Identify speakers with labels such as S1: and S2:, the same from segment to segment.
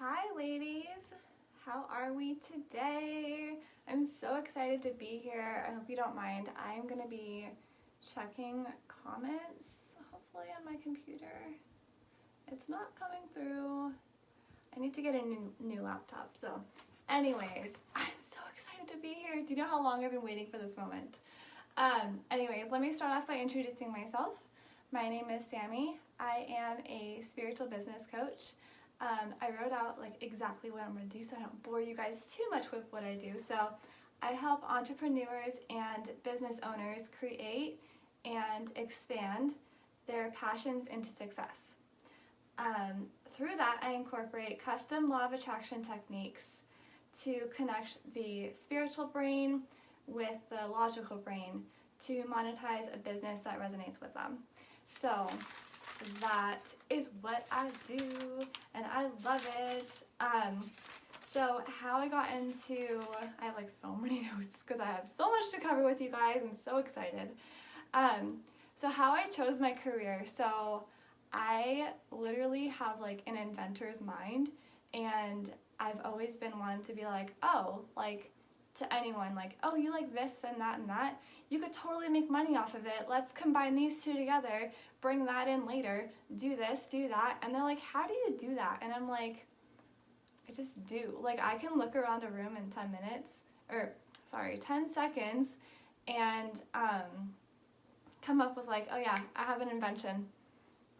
S1: Hi ladies, how are we today? I'm so excited to be here. I hope you don't mind. I'm gonna be checking comments, hopefully on my computer. It's not coming through. I need to get a new laptop. So anyways, I'm so excited to be here. Do you know how long I've been waiting for this moment? Anyways, let me start off by introducing myself. My name is Sammie. I am a spiritual business coach. I wrote out exactly what I'm going to do so I don't bore you guys too much with what I do. So I help entrepreneurs and business owners create and expand their passions into success. Through that, I incorporate custom law of attraction techniques to connect the spiritual brain with the logical brain to monetize a business that resonates with them. So that is what I do, and I love it. So how I got into, I have so many notes because I have so much to cover with you guys. I'm so excited. So how I chose my career. So I literally have an inventor's mind, and I've always been one to be to anyone, oh, you like this and that, you could totally make money off of it. Let's combine these two together, bring that in later, do this, do that. And they're like, how do you do that? And I'm like, I just do. I can look around a room in 10 seconds and come up with oh yeah, I have an invention.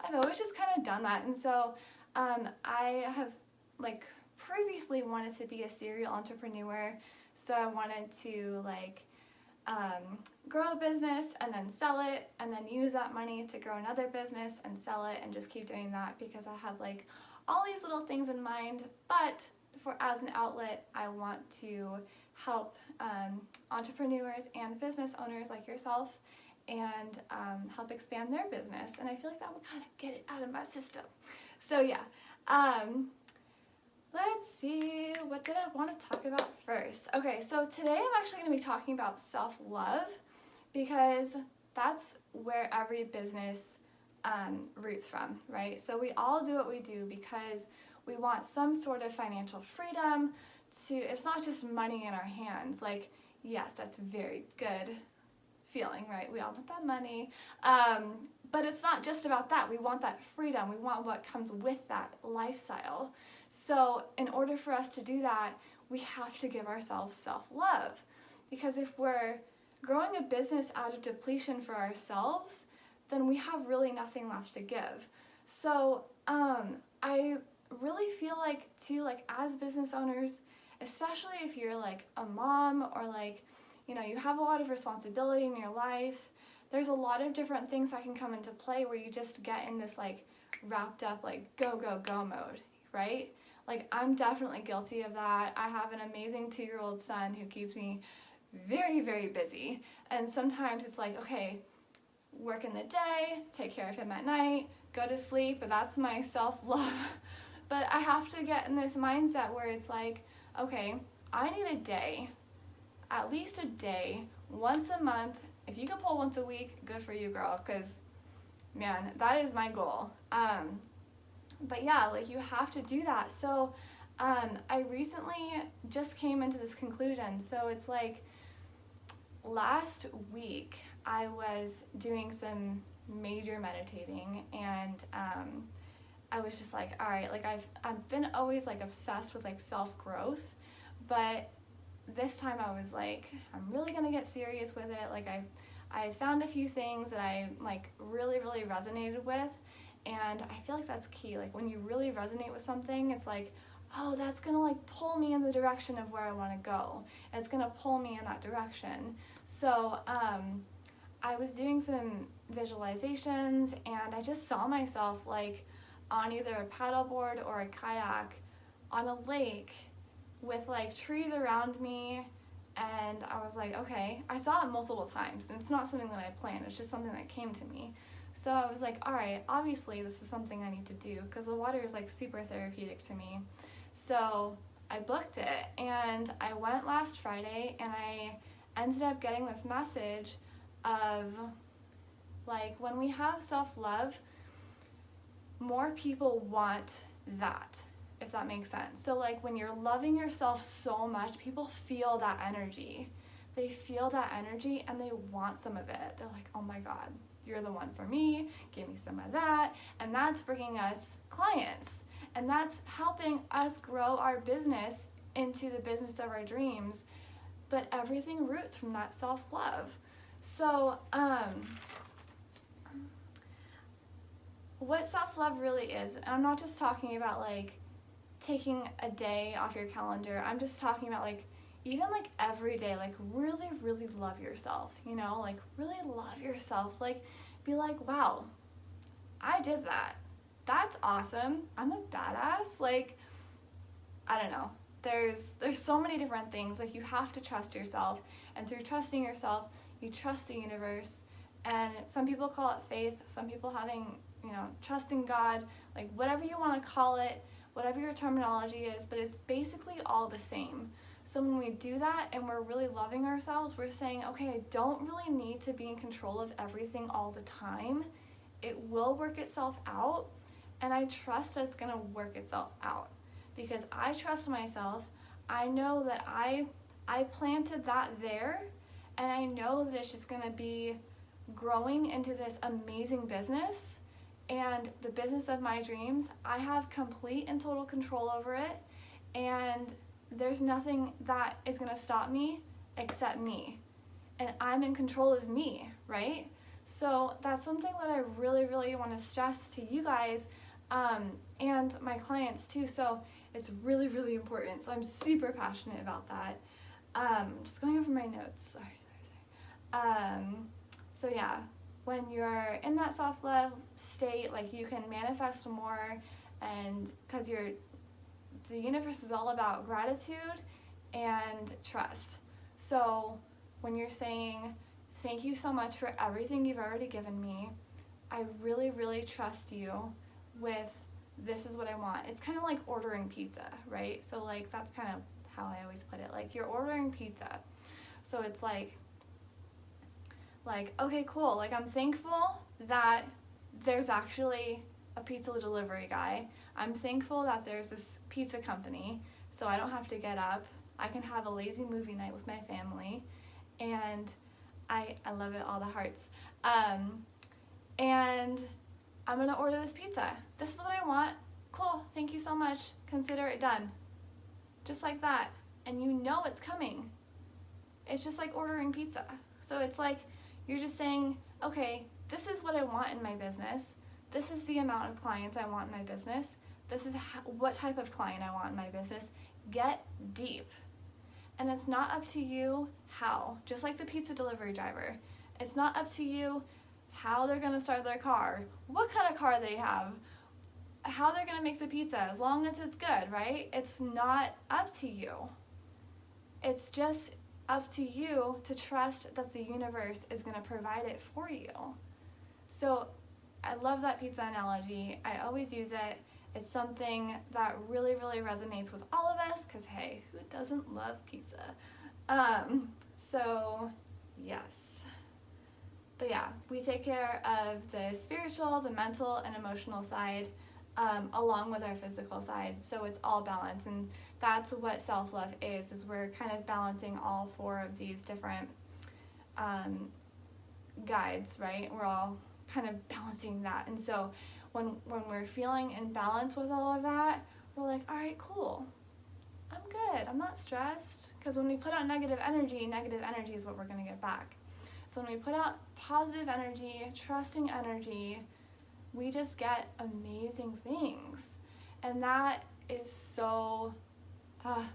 S1: I've always just kind of done that. And so I have previously wanted to be a serial entrepreneur. So I wanted to grow a business and then sell it and then use that money to grow another business and sell it and just keep doing that because I have all these little things in mind. But as an outlet, I want to help entrepreneurs and business owners like yourself and help expand their business. And I feel that would kind of get it out of my system. So yeah. Let's see, what did I want to talk about first? Okay, so today I'm actually going to be talking about self-love because that's where every business roots from, right? So we all do what we do because we want some sort of financial freedom it's not just money in our hands. Yes, that's a very good feeling, right? We all want that money. But it's not just about that. We want that freedom. We want what comes with that lifestyle. So in order for us to do that, we have to give ourselves self-love. Because if we're growing a business out of depletion for ourselves, then we have really nothing left to give. So I really feel too, as business owners, especially if you're a mom or you have a lot of responsibility in your life, there's a lot of different things that can come into play where you just get in this wrapped up go, go, go mode, right? I'm definitely guilty of that. I have an amazing 2-year-old son who keeps me very, very busy. And sometimes it's okay, work in the day, take care of him at night, go to sleep, but that's my self-love. But I have to get in this mindset where it's okay, I need a day, at least a day, once a month. If you can pull once a week, good for you, girl, because, man, that is my goal. But yeah, you have to do that. So I recently just came into this conclusion. So it's last week I was doing some major meditating, and I was just all right, I've been always obsessed with self-growth, but this time I was I'm really gonna get serious with it. I found a few things that I really, really resonated with, and I feel that's key. When you really resonate with something, it's oh, that's gonna pull me in the direction of where I want to go. It's gonna pull me in that direction. So I was doing some visualizations, and I just saw myself on either a paddleboard or a kayak on a lake with trees around me, and I was okay, I saw it multiple times, and it's not something that I planned, it's just something that came to me. So I was all right, obviously this is something I need to do because the water is super therapeutic to me. So I booked it, and I went last Friday, and I ended up getting this message of when we have self-love, more people want that. if that makes sense. So like when you're loving yourself so much, people feel that energy. They feel that energy and they want some of it. They're like, oh my God, you're the one for me. Give me some of that. And that's bringing us clients. And that's helping us grow our business into the business of our dreams. But everything roots from that self-love. So, what self-love really is, and I'm not just talking about like taking a day off your calendar. I'm just talking about like even like every day, like really, really love yourself, you know, like really love yourself. Like be like, wow, I did that. That's awesome. I'm a badass. Like, I don't know. There's so many different things. Like you have to trust yourself, and through trusting yourself, you trust the universe. And some people call it faith. Some people having, you know, trust in God, like whatever you want to call it, whatever your terminology is, but it's basically all the same. So when we do that and we're really loving ourselves, we're saying, okay, I don't really need to be in control of everything all the time. It will work itself out, and I trust that it's going to work itself out because I trust myself. I know that I planted that there, and I know that it's just going to be growing into this amazing business and the business of my dreams. I have complete and total control over it, and there's nothing that is going to stop me except me, and I'm in control of me, right? So that's something that I really, really want to stress to you guys, and my clients too. So it's really, really important. So I'm super passionate about that. Just going over my notes. Sorry. So yeah, when you're in that self-love state, like you can manifest more, and because the universe is all about gratitude and trust. So when you're saying, thank you so much for everything you've already given me, I really, really trust you with this is what I want. It's kind of like ordering pizza, right? So like that's kind of how I always put it. Like you're ordering pizza. So it's like, okay, cool. Like I'm thankful that there's actually a pizza delivery guy. I'm thankful that there's this pizza company, so I don't have to get up. I can have a lazy movie night with my family, and I love it, all the hearts. And I'm gonna order this pizza. This is what I want. Cool, thank you so much. Consider it done. Just like that. And you know it's coming. It's just like ordering pizza. So it's like you're just saying, okay, this is what I want in my business. This is the amount of clients I want in my business. This is what type of client I want in my business. Get deep. And it's not up to you how. Just like the pizza delivery driver. It's not up to you how they're going to start their car, what kind of car they have, how they're going to make the pizza, as long as it's good, right? It's not up to you. It's just up to you to trust that the universe is going to provide it for you. So I love that pizza analogy. I always use it. It's something that really, really resonates with all of us because, hey, who doesn't love pizza? So, yes. But yeah, we take care of the spiritual, the mental, and emotional side along with our physical side. So it's all balanced, and that's what self-love is we're kind of balancing all four of these different guides, right? We're all kind of balancing that. And so when we're feeling in balance with all of that, we're like, all right, cool. I'm good. I'm not stressed. Because when we put out negative energy is what we're going to get back. So when we put out positive energy, trusting energy, we just get amazing things. And that is so,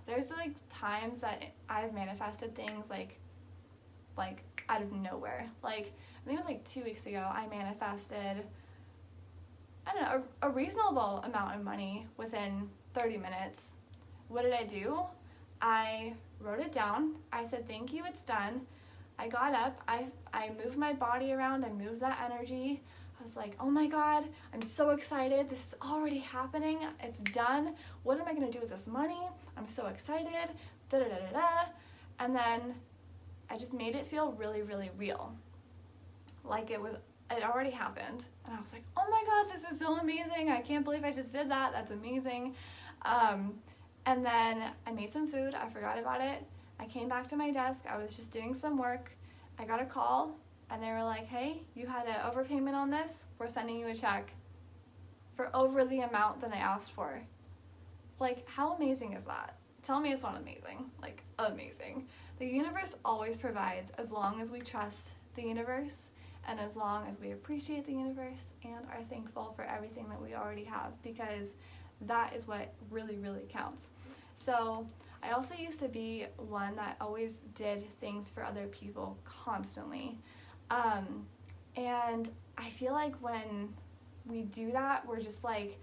S1: there's like times that I've manifested things like out of nowhere. Like, I think it was like 2 weeks ago, I manifested, I don't know, a reasonable amount of money within 30 minutes. What did I do? I wrote it down. I said, thank you, it's done. I got up, I moved my body around, I moved that energy. I was like, oh my God, I'm so excited. This is already happening. It's done. What am I going to do with this money? I'm so excited. Da-da-da-da-da. And then I just made it feel really, really real. Like it already happened. And I was like, oh my God, this is so amazing. I can't believe I just did that. That's amazing. And then I made some food. I forgot about it. I came back to my desk. I was just doing some work. I got a call, and they were like, hey, you had an overpayment on this. We're sending you a check for over the amount that I asked for. Like, how amazing is that? Tell me it's not amazing. Like, amazing. The universe always provides as long as we trust the universe and as long as we appreciate the universe and are thankful for everything that we already have, because that is what really, really counts. So I also used to be one that always did things for other people constantly. And I feel like when we do that, we're just like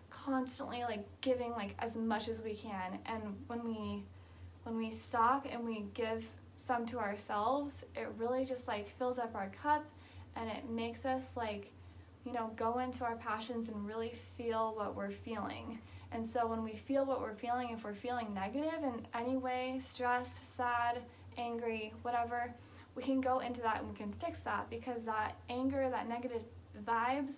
S1: constantly like giving like as much as we can. And when we stop and we give some to ourselves, it really just like fills up our cup, and it makes us like, you know, go into our passions and really feel what we're feeling. And so when we feel what we're feeling, if we're feeling negative in any way, stressed, sad, angry, whatever, we can go into that and we can fix that, because that anger, that negative vibes,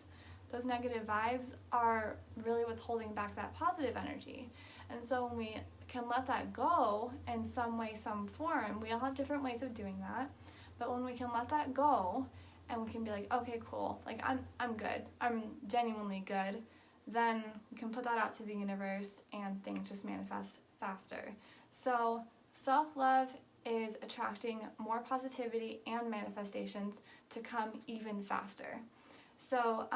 S1: those negative vibes are really what's holding back that positive energy. And so when we can let that go in some way, some form, we all have different ways of doing that, but when we can let that go and we can be like, okay, cool, like I'm good, I'm genuinely good, then we can put that out to the universe and things just manifest faster. So self-love is attracting more positivity and manifestations to come even faster. So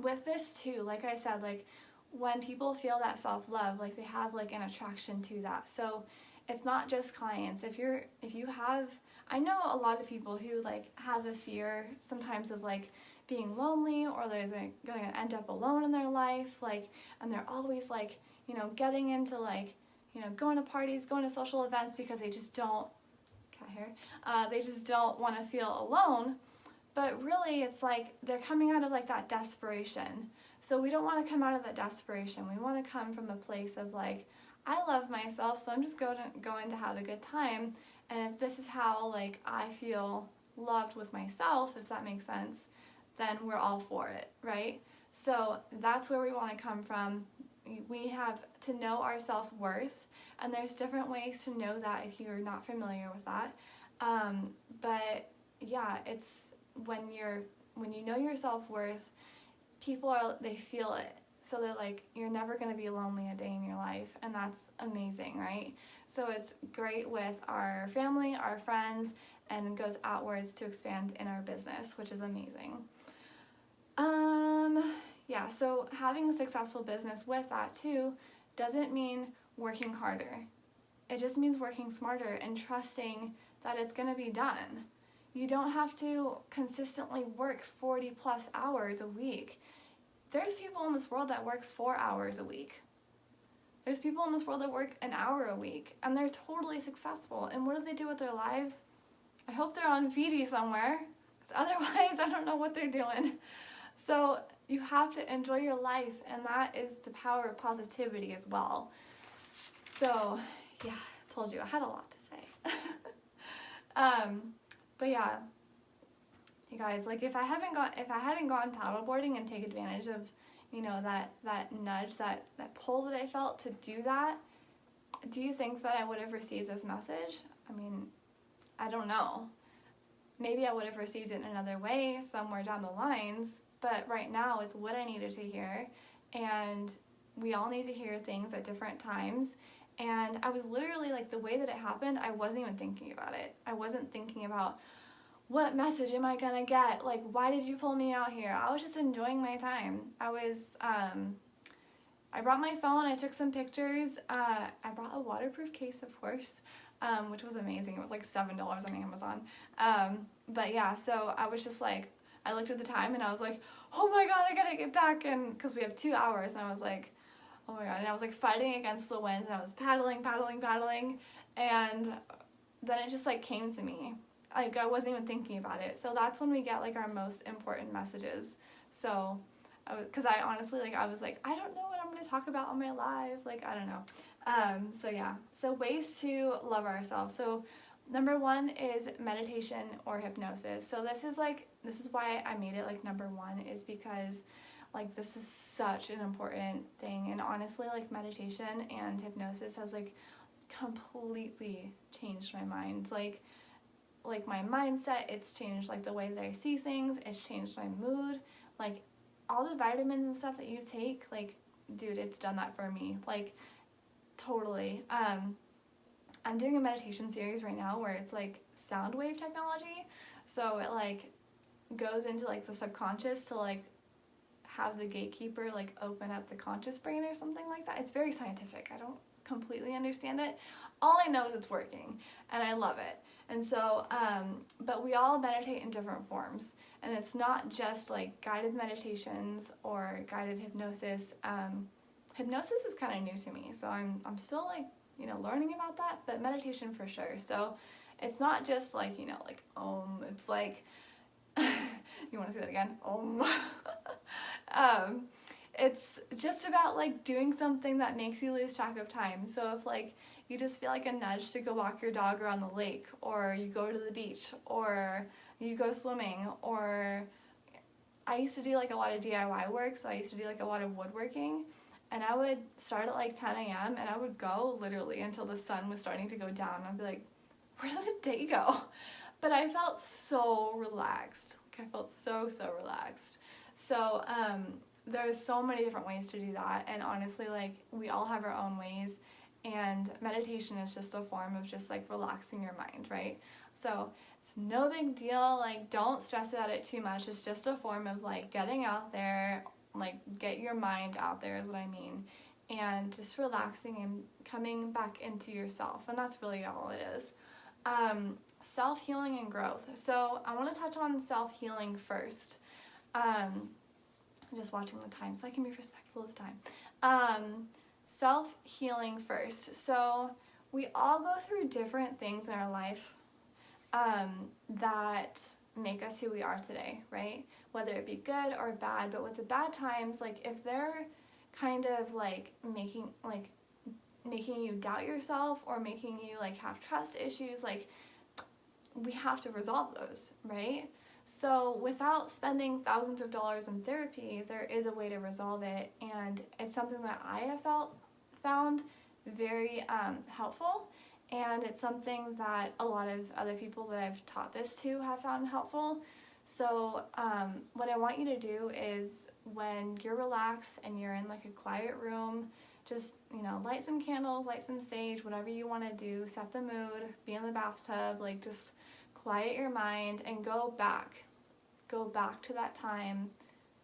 S1: with this too, like I said, like when people feel that self-love, like they have like an attraction to that. So it's not just clients. If you have, I know a lot of people who like have a fear sometimes of like being lonely, or they're going to end up alone in their life, like, and they're always like, you know, getting into like, you know, going to parties, going to social events because they just don't, they just don't want to feel alone. But really it's like they're coming out of like that desperation. So we don't want to come out of that desperation. We want to come from a place of like, I love myself, so I'm just going to have a good time. And if this is how like I feel loved with myself, if that makes sense, then we're all for it, right? So that's where we want to come from. We have to know our self-worth, and there's different ways to know that if you're not familiar with that. But yeah, it's when you know your self-worth, they feel it. So they're like, you're never going to be lonely a day in your life, and that's amazing, right? So it's great with our family, our friends, and it goes outwards to expand in our business, which is amazing. Yeah, so having a successful business with that too doesn't mean working harder. It just means working smarter and trusting that it's going to be done. You don't have to consistently work 40 plus hours a week. There's people in this world that work 4 hours a week. There's people in this world that work an hour a week, and they're totally successful. And what do they do with their lives? I hope they're on Fiji somewhere, because otherwise I don't know what they're doing. So you have to enjoy your life, and that is the power of positivity as well. So yeah, I told you I had a lot to say. But yeah, you guys, like if I hadn't gone paddleboarding and take advantage of, you know, that nudge, that pull that I felt to do that, do you think that I would have received this message? I mean, I don't know. Maybe I would have received it in another way somewhere down the lines, but right now it's what I needed to hear, and we all need to hear things at different times. And I was literally like, the way that it happened, I wasn't even thinking about it. I wasn't thinking about what message am I gonna get? Like, why did you pull me out here? I was just enjoying my time. I brought my phone, I took some pictures. I brought a waterproof case, of course, which was amazing. It was like $7 on Amazon. But yeah, so I was just like, I looked at the time and I was like, oh my God, I gotta get back. And cause we have 2 hours, and I was like, oh my God. And I was like fighting against the wind, and I was paddling. And then it just like came to me. Like I wasn't even thinking about it. So that's when we get like our most important messages. So, cause I honestly, like, I was like, I don't know what I'm going to talk about on my live. Like, I don't know. So yeah, so ways to love ourselves. So number 1 is meditation or hypnosis. So this is why I made it like number 1, is because Like, this is such an important thing. And honestly, like, meditation and hypnosis has, like, completely changed my mind. Like my mindset, it's changed, like, the way that I see things, it's changed my mood. Like, all the vitamins and stuff that you take, like, dude, it's done that for me. Like, totally. I'm doing a meditation series right now where it's, like, sound wave technology. So it, like, goes into, like, the subconscious to, like, have the gatekeeper, like, open up the conscious brain or something like that. It's very scientific. I don't completely understand it. All I know is it's working, and I love it. And so, but we all meditate in different forms, and it's not just, like, guided meditations or guided hypnosis. Hypnosis is kind of new to me, so I'm still, like, you know, learning about that, but meditation for sure. So it's not just, like, you know, like, it's like, you want to say that again? It's just about, like, doing something that makes you lose track of time. So if, like, you just feel like a nudge to go walk your dog around the lake, or you go to the beach, or you go swimming, or I used to do, like, a lot of DIY work, so I used to do, like, a lot of woodworking, and I would start at, like, 10 a.m., and I would go literally until the sun was starting to go down. I'd be like, where did the day go? But I felt so relaxed. Like, I felt so relaxed. So, there's so many different ways to do that, and honestly, like, we all have our own ways, and meditation is just a form of just, like, relaxing your mind, right? So it's no big deal. Like, don't stress about it too much. It's just a form of, like, getting out there, like, get your mind out there is what I mean, and just relaxing and coming back into yourself, and that's really all it is. Self-healing and growth. So I want to touch on self-healing first. I'm just watching the time so I can be respectful of the time. Self-healing first. So we all go through different things in our life that make us who we are today, right? Whether it be good or bad, but with the bad times, like, if they're kind of, like, making you doubt yourself or making you, like, have trust issues, like, we have to resolve those, right? So without spending thousands of dollars in therapy, there is a way to resolve it, and it's something that I have found very helpful, and it's something that a lot of other people that I've taught this to have found helpful. So what I want you to do is, when you're relaxed and you're in, like, a quiet room, just, you know, light some candles, light some sage, whatever you want to do, set the mood, be in the bathtub, like, just quiet your mind and go back to that time,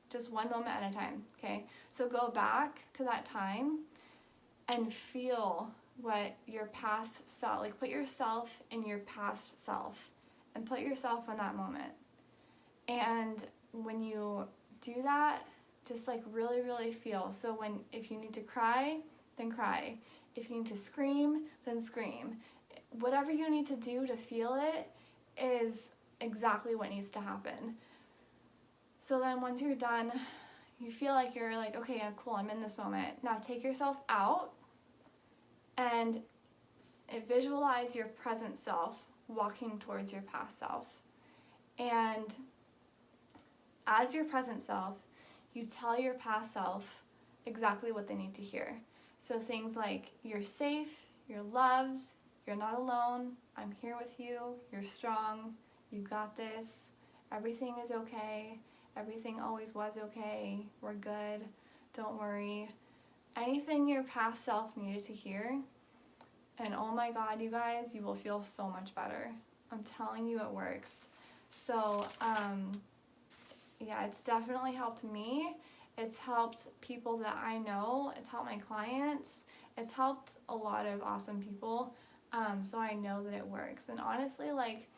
S1: just one moment at a time, okay? So go back to that time and feel what your past self, like, put yourself in your past self and put yourself in that moment. And when you do that, just, like, really feel. So if you need to cry, then cry. If you need to scream, then scream. Whatever you need to do to feel it is exactly what needs to happen. So then once you're done, you feel like you're like, okay, I'm cool, I'm in this moment. Now take yourself out and visualize your present self walking towards your past self. And as your present self, you tell your past self exactly what they need to hear. So things like, you're safe, you're loved, you're not alone, I'm here with you, you're strong, you got this, everything is okay, everything always was okay, we're good, don't worry. Anything your past self needed to hear, and oh my God, you guys, you will feel so much better. I'm telling you, it works. So, yeah, it's definitely helped me. It's helped people that I know. It's helped my clients. It's helped a lot of awesome people. So I know that it works. And honestly, like,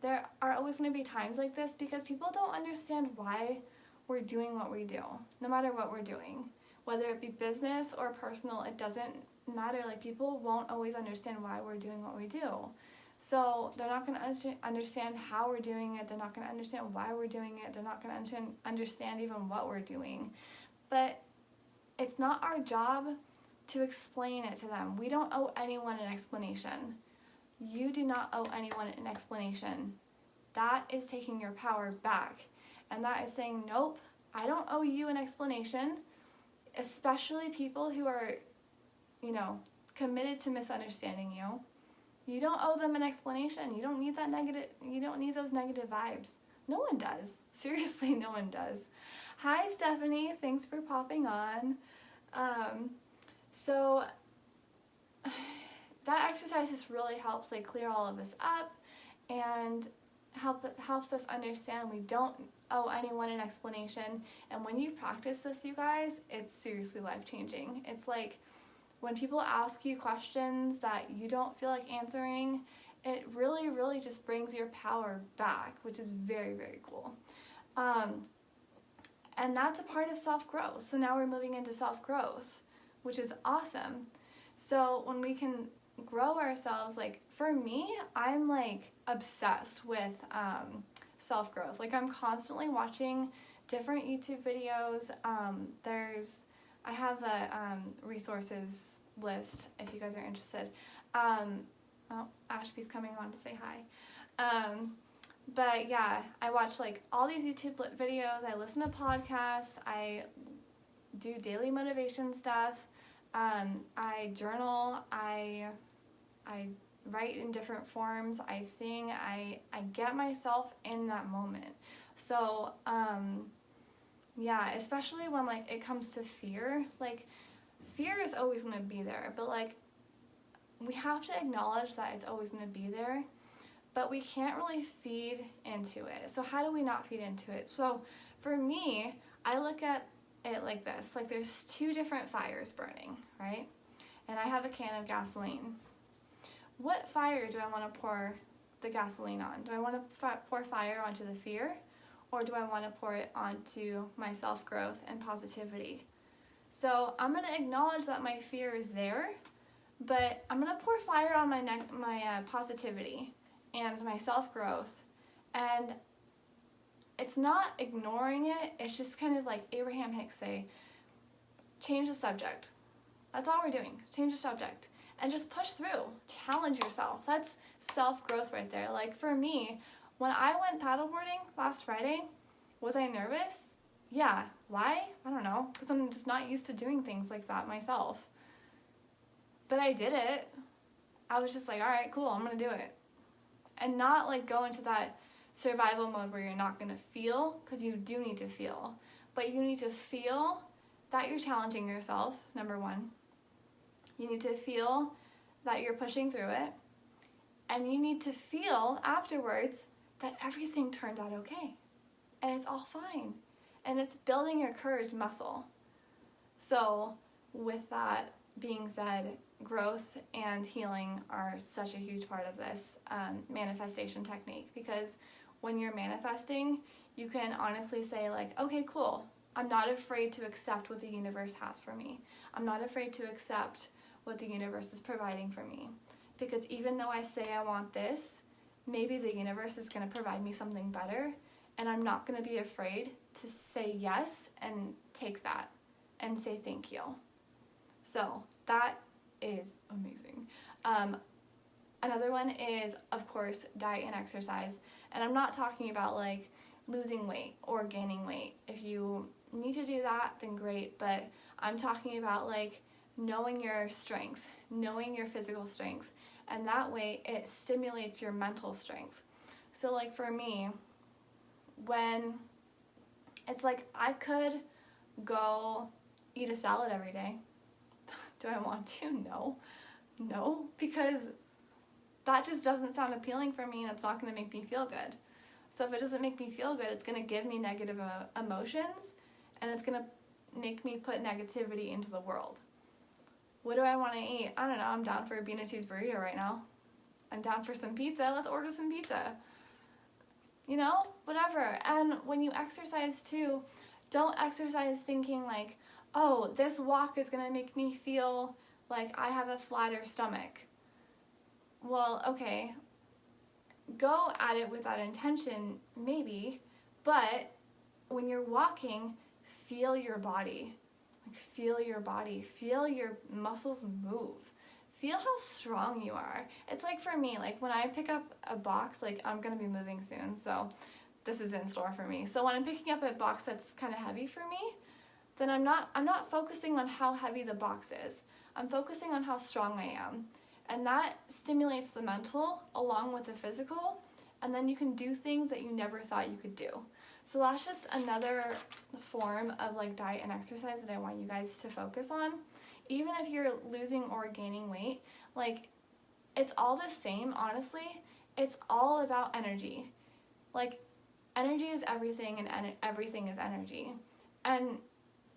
S1: there are always going to be times like this because people don't understand why we're doing what we do, no matter what we're doing. Whether it be business or personal, it doesn't matter. Like, people won't always understand why we're doing what we do. So they're not going to understand how we're doing it. They're not going to understand why we're doing it. They're not going to understand even what we're doing. But it's not our job to explain it to them. We don't owe anyone an explanation. You do not owe anyone an explanation. That is taking your power back. And that is saying, nope, I don't owe you an explanation, especially people who are, committed to misunderstanding you. You don't owe them an explanation. You don't need those negative vibes. No one does. Seriously, no one does. Hi, Stephanie. Thanks for popping on. So that exercise just really helps clear all of this up and helps us understand we don't owe anyone an explanation. And when you practice this, you guys, it's seriously life-changing. It's like when people ask you questions that you don't feel like answering, it really, really just brings your power back, which is very, very cool. And that's a part of self-growth. So now we're moving into self-growth, which is awesome. So when we can grow ourselves, for me, I'm obsessed with self-growth. I'm constantly watching different YouTube videos. I have a resources list if you guys are interested. Ashby's coming on to say hi. But yeah, I watch all these YouTube videos. I listen to podcasts. I do daily motivation stuff. I journal. I write in different forms. I sing. I get myself in that moment. So yeah, especially when it comes to fear. Fear is always going to be there, but we have to acknowledge that it's always going to be there, but we can't really feed into it. So how do we not feed into it? So for me, I look at it like this. There's two different fires burning, right? And I have a can of gasoline. What fire do I want to pour the gasoline on? Do I want to pour fire onto the fear, or do I want to pour it onto my self-growth and positivity? So I'm going to acknowledge that my fear is there, but I'm going to pour fire on my positivity and my self-growth. And it's not ignoring it. It's just kind of like Abraham Hicks say, change the subject. That's all we're doing. Change the subject. And just push through. Challenge yourself. That's self-growth right there. For me, when I went paddleboarding last Friday, was I nervous? Yeah. Why? I don't know. Because I'm just not used to doing things like that myself. But I did it. I was just all right, cool, I'm going to do it. And not go into that survival mode where you're not going to feel, because you do need to feel. But you need to feel that you're challenging yourself, number one. You need to feel that you're pushing through it. And you need to feel afterwards that everything turned out okay. And it's all fine. And it's building your courage muscle. So with that being said, growth and healing are such a huge part of this manifestation technique, because when you're manifesting, you can honestly say okay, cool, I'm not afraid to accept what the universe has for me. I'm not afraid to accept what the universe is providing for me. Because even though I say I want this, maybe the universe is going to provide me something better, and I'm not going to be afraid to say yes and take that and say thank you. So that is amazing. Another one is, of course, diet and exercise. And I'm not talking about losing weight or gaining weight. If you need to do that, then great. But I'm talking about knowing your strength, knowing your physical strength. And that way it stimulates your mental strength. So for me, when it's I could go eat a salad every day. Do I want to? No, because that just doesn't sound appealing for me, and it's not going to make me feel good. So if it doesn't make me feel good, it's going to give me negative emotions, and it's going to make me put negativity into the world. What do I want to eat? I don't know. I'm down for a bean and cheese burrito right now. I'm down for some pizza. Let's order some pizza. Whatever. And when you exercise too, don't exercise thinking oh, this walk is going to make me feel like I have a flatter stomach. Well, okay, go at it with that intention, maybe, but when you're walking, feel your body. Feel your body. Feel your muscles move. Feel how strong you are. It's for me, when I pick up a box, I'm going to be moving soon, so this is in store for me. So when I'm picking up a box that's kind of heavy for me, then I'm not focusing on how heavy the box is. I'm focusing on how strong I am. And that stimulates the mental along with the physical, and then you can do things that you never thought you could do. So that's just another form of like diet and exercise that I want you guys to focus on. Even if you're losing or gaining weight, like it's all the same, honestly. It's all about energy. Like energy is everything, and everything is energy. And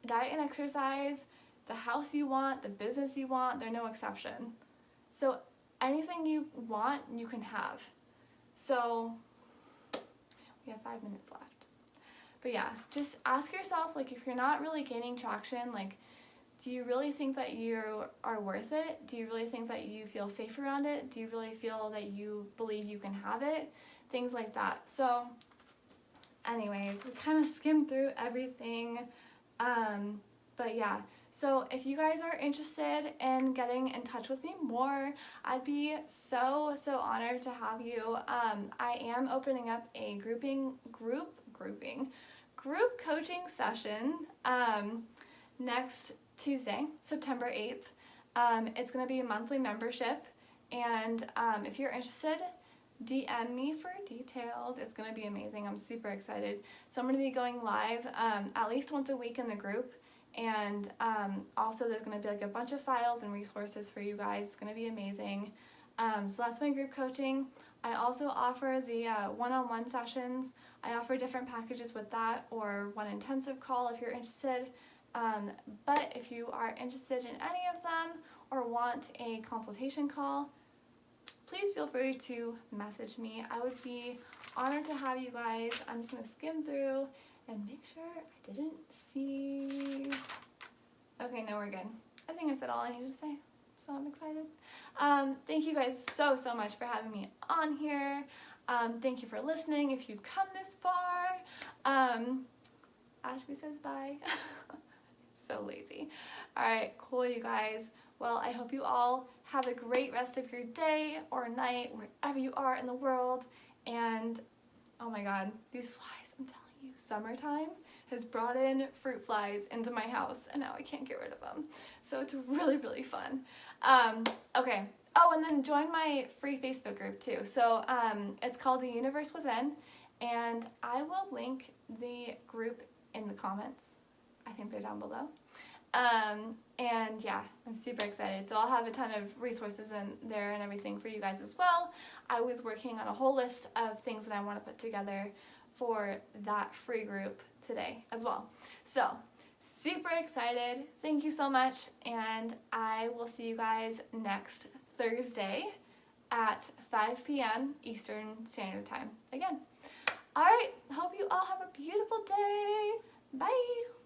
S1: diet and exercise, the house you want, the business you want, they're no exception. So anything you want, you can have. So we have 5 minutes left. But yeah, just ask yourself, like, if you're not really gaining traction, like, do you really think that you are worth it? Do you really think that you feel safe around it? Do you really feel that you believe you can have it? Things like that. So anyways, we kind of skimmed through everything. But yeah. So if you guys are interested in getting in touch with me more, I'd be so honored to have you. I am opening up a group coaching session next Tuesday, September 8th. It's going to be a monthly membership, and if you're interested, DM me for details. It's going to be amazing. I'm super excited. So I'm going to be going live at least once a week in the group. And also there's going to be like a bunch of files and resources for you guys. It's going to be amazing. So that's my group coaching. I also offer the one-on-one sessions. I offer different packages with that, or one intensive call if you're interested. But if you are interested in any of them or want a consultation call, please feel free to message me. I would be honored to have you guys. I'm just going to skim through and make sure I didn't see. Okay, no, we're good. I think I said all I needed to say, so I'm excited. Thank you guys so much for having me on here. Thank you for listening if you've come this far. Ashby says bye. So lazy. Alright, cool, you guys. Well, I hope you all have a great rest of your day or night, wherever you are in the world. And, oh my god, these flies, I'm telling you, summertime has brought in fruit flies into my house, and now I can't get rid of them. So it's really fun. Okay. Oh, and then join my free Facebook group too. So it's called The Universe Within, and I will link the group in the comments. I think they're down below. And yeah, I'm super excited. So I'll have a ton of resources in there and everything for you guys as well. I was working on a whole list of things that I want to put together for that free group today as well. So super excited. Thank you so much, and I will see you guys next Thursday at 5 p.m. Eastern Standard Time again. All right, hope you all have a beautiful day. Bye.